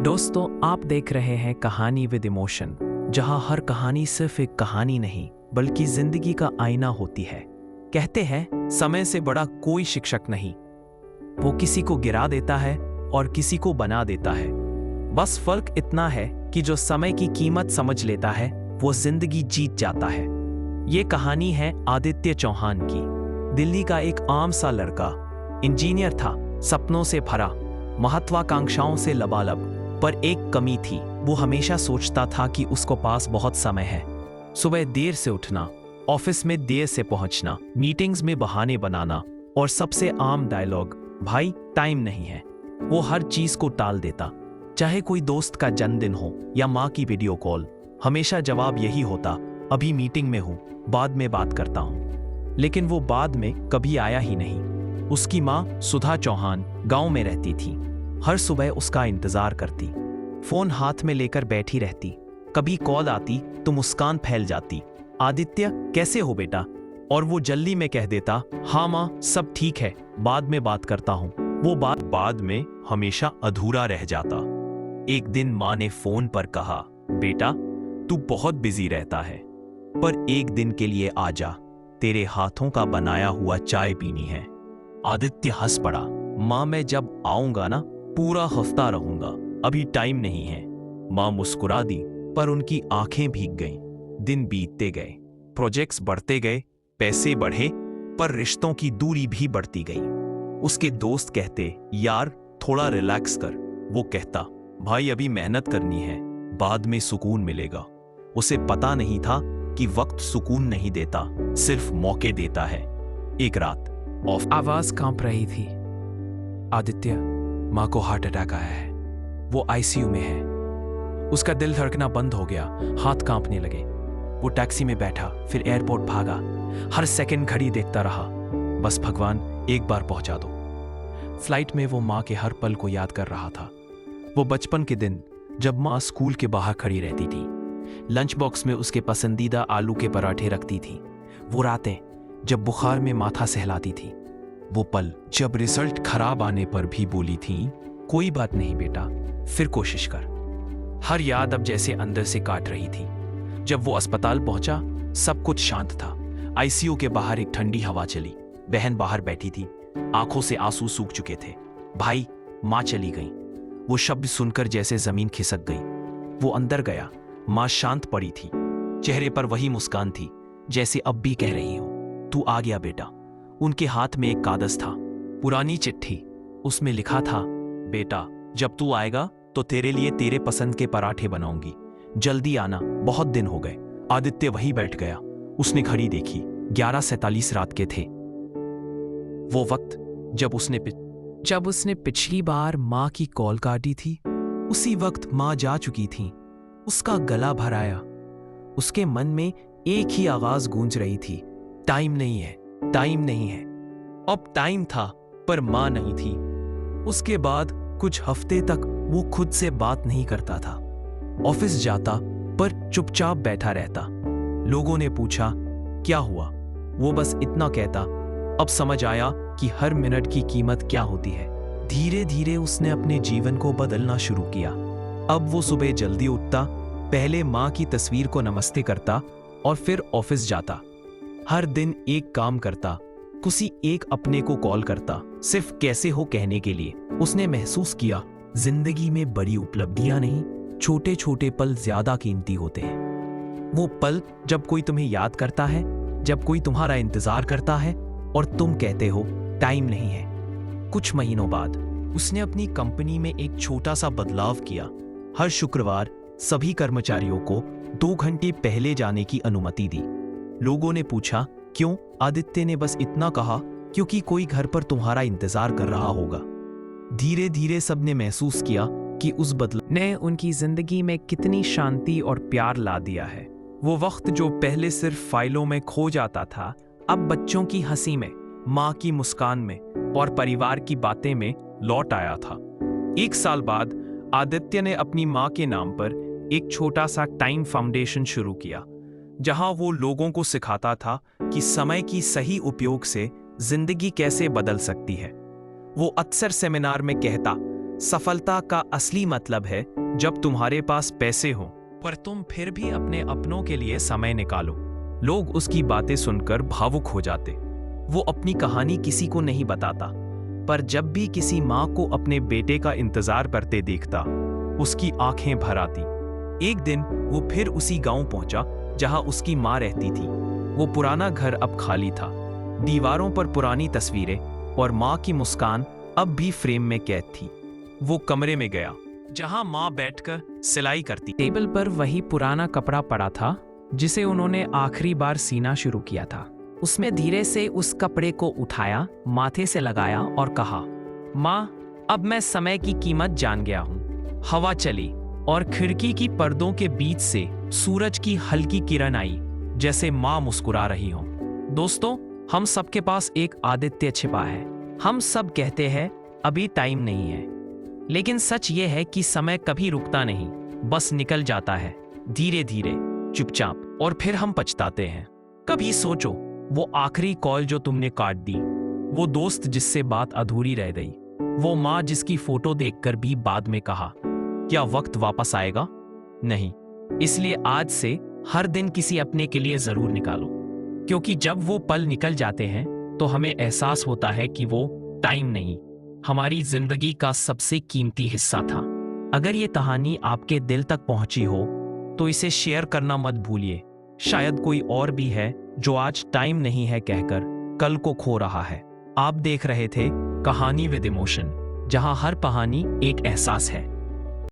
दोस्तों, आप देख रहे हैं कहानी विद इमोशन, जहां हर कहानी सिर्फ एक कहानी नहीं बल्कि जिंदगी का आईना होती है। कहते हैं समय से बड़ा कोई शिक्षक नहीं। वो किसी को गिरा देता है और किसी को बना देता है। बस फर्क इतना है कि जो समय की कीमत समझ लेता है वो जिंदगी जीत जाता है। ये कहानी है आदित्य चौहान की। दिल्ली का एक आम सा लड़का, इंजीनियर था, सपनों से भरा, महत्वाकांक्षाओं से लबालब। पर एक कमी थी, वो हमेशा सोचता था कि उसको पास बहुत समय है। सुबह देर से उठना, ऑफिस में देर से पहुंचना, मीटिंग्स में बहाने बनाना और सबसे आम डायलॉग, भाई टाइम नहीं है। वो हर चीज को टाल देता, चाहे कोई दोस्त का जन्मदिन हो या माँ की वीडियो कॉल। हमेशा जवाब यही होता, अभी मीटिंग में हूं, बाद में बात करता हूं। लेकिन वो बाद में कभी आया ही नहीं। उसकी माँ सुधा चौहान गांव में रहती थी। हर सुबह उसका इंतजार करती, फोन हाथ में लेकर बैठी रहती। कभी कॉल आती तो मुस्कान फैल जाती, आदित्य कैसे हो बेटा? और वो जल्दी में कह देता, हाँ माँ सब ठीक है, बाद में बात करता हूँ। वो बात बाद में हमेशा अधूरा रह जाता। एक दिन माँ ने फोन पर कहा, बेटा तू बहुत बिजी रहता है, पर एक दिन के लिए आ जा, तेरे हाथों का बनाया हुआ चाय पीनी है। आदित्य हंस पड़ा, माँ मैं जब आऊंगा ना पूरा हफ्ता रहूंगा, अभी टाइम नहीं है। माँ मुस्कुरा दी, पर उनकी आंखें भीग गईं। दिन बीतते गए, प्रोजेक्ट्स बढ़ते गए, पैसे बढ़े, पर रिश्तों की दूरी भी बढ़ती गई। उसके दोस्त कहते, यार थोड़ा रिलैक्स कर। वो कहता, भाई अभी मेहनत करनी है, बाद में सुकून मिलेगा। उसे पता नहीं था कि वक्त सुकून नहीं देता, सिर्फ मौके देता है। एक रात आवाज कांप रही थी, आदित्य माँ को हार्ट अटैक आया है, वो आईसीयू में है। उसका दिल धड़कना बंद हो गया, हाथ कांपने लगे। वो टैक्सी में बैठा, फिर एयरपोर्ट भागा। हर सेकंड घड़ी देखता रहा, बस भगवान एक बार पहुंचा दो। फ्लाइट में वो माँ के हर पल को याद कर रहा था। वो बचपन के दिन जब माँ स्कूल के बाहर खड़ी रहती थी, लंच बॉक्स में उसके पसंदीदा आलू के पराठे रखती थी। वो रातें जब बुखार में माथा सहलाती थी। वो पल जब रिजल्ट खराब आने पर भी बोली थी, कोई बात नहीं बेटा, फिर कोशिश कर। हर याद अब जैसे अंदर से काट रही थी। जब वो अस्पताल पहुंचा, सब कुछ शांत था। आईसीयू के बाहर एक ठंडी हवा चली। बहन बाहर बैठी थी, आंखों से आंसू सूख चुके थे। भाई माँ चली गई। वो शब्द सुनकर जैसे जमीन खिसक गई। वो अंदर गया, माँ शांत पड़ी थी, चेहरे पर वही मुस्कान थी जैसे अब भी कह रही हो, तू आ गया बेटा। उनके हाथ में एक कागज था, पुरानी चिट्ठी। उसमें लिखा था, बेटा जब तू आएगा तो तेरे लिए तेरे पसंद के पराठे बनाऊंगी, जल्दी आना, बहुत दिन हो गए। आदित्य वहीं बैठ गया। उसने घड़ी देखी, 11:47 रात के थे। वो वक्त जब उसने पिछली बार माँ की कॉल काटी थी, उसी वक्त माँ जा चुकी थी। उसका गला भर आया। उसके मन में एक ही आवाज गूंज रही थी, टाइम नहीं है, टाइम नहीं है। अब टाइम था पर माँ नहीं थी। उसके बाद कुछ हफ्ते तक वो खुद से बात नहीं करता था। ऑफिस जाता पर चुपचाप बैठा रहता। लोगों ने पूछा क्या हुआ, वो बस इतना कहता, अब समझ आया कि हर मिनट की कीमत क्या होती है। धीरे धीरे उसने अपने जीवन को बदलना शुरू किया। अब वो सुबह जल्दी उठता, पहले माँ की तस्वीर को नमस्ते करता और फिर ऑफिस जाता। हर दिन एक काम करता, किसी एक अपने को कॉल करता, सिर्फ कैसे हो कहने के लिए। उसने महसूस किया, जिंदगी में बड़ी उपलब्धियां नहीं, छोटे छोटे पल ज्यादा कीमती होते हैं। वो पल जब कोई तुम्हें याद करता है, जब कोई तुम्हारा इंतजार करता है और तुम कहते हो टाइम नहीं है। कुछ महीनों बाद उसने अपनी कंपनी में एक छोटा सा बदलाव किया। हर शुक्रवार सभी कर्मचारियों को 2 घंटे पहले जाने की अनुमति दी। लोगों ने पूछा क्यों? आदित्य ने बस इतना कहा, क्योंकि कोई घर पर तुम्हारा इंतजार कर रहा होगा। धीरे धीरे सबने महसूस किया कि उस बदलाव ने उनकी जिंदगी में कितनी शांति और प्यार ला दिया है। वो वक्त जो पहले सिर्फ फाइलों में खो जाता था, अब बच्चों की हंसी में, माँ की मुस्कान में और परिवार की बातें में लौट आया था। 1 साल बाद आदित्य ने अपनी माँ के नाम पर एक छोटा सा टाइम फाउंडेशन शुरू किया, जहां वो लोगों को सिखाता था कि समय की सही उपयोग से जिंदगी कैसे बदल सकती है। वो अक्सर सेमिनार में कहता, सफलता का असली मतलब है जब तुम्हारे पास पैसे हो पर तुम फिर भी अपने अपनों के लिए समय निकालो। लोग उसकी बातें सुनकर भावुक हो जाते। वो अपनी कहानी किसी को नहीं बताता, पर जब भी किसी माँ को अपने बेटे का इंतजार करते देखता, उसकी आंखें भर आती। एक दिन वो फिर उसी गांव पहुंचा जहां उसकी माँ रहती थी। वो पुराना घर अब खाली था। दीवारों पर पुरानी तस्वीरें और माँ की मुस्कान अब भी फ्रेम में कैद थी। वो कमरे में गया जहां माँ बैठकर सिलाई करती। टेबल पर वही पुराना कपड़ा पड़ा था जिसे उन्होंने आखिरी बार सीना शुरू किया था। उसमें धीरे से उस कपड़े को उठाया, माथे से लगाया और कहा, माँ, अब मैं समय की कीमत जान गया हूँ। हवा चली और खिड़की की पर्दों के बीच से सूरज की हल्की किरण आई, जैसे माँ मुस्कुरा रही हो। दोस्तों, हम सबके पास एक आदित्य छिपा है। हम सब कहते हैं अभी टाइम नहीं है, लेकिन सच ये है कि समय कभी रुकता नहीं, बस निकल जाता है, धीरे धीरे, चुपचाप, और फिर हम पछताते हैं। कभी सोचो, वो आखिरी कॉल जो तुमने काट दी, वो दोस्त जिससे बात अधूरी रह गई, वो माँ जिसकी फोटो देखकर भी बाद में कहा, क्या वक्त वापस आएगा? नहीं। इसलिए आज से हर दिन किसी अपने के लिए जरूर निकालो, क्योंकि जब वो पल निकल जाते हैं तो हमें एहसास होता है कि वो टाइम नहीं, हमारी जिंदगी का सबसे कीमती हिस्सा था। अगर ये कहानी आपके दिल तक पहुंची हो तो इसे शेयर करना मत भूलिए। शायद कोई और भी है जो आज टाइम नहीं है कहकर कल को खो रहा है। आप देख रहे थे कहानी विद इमोशन, जहां हर कहानी एक एहसास है।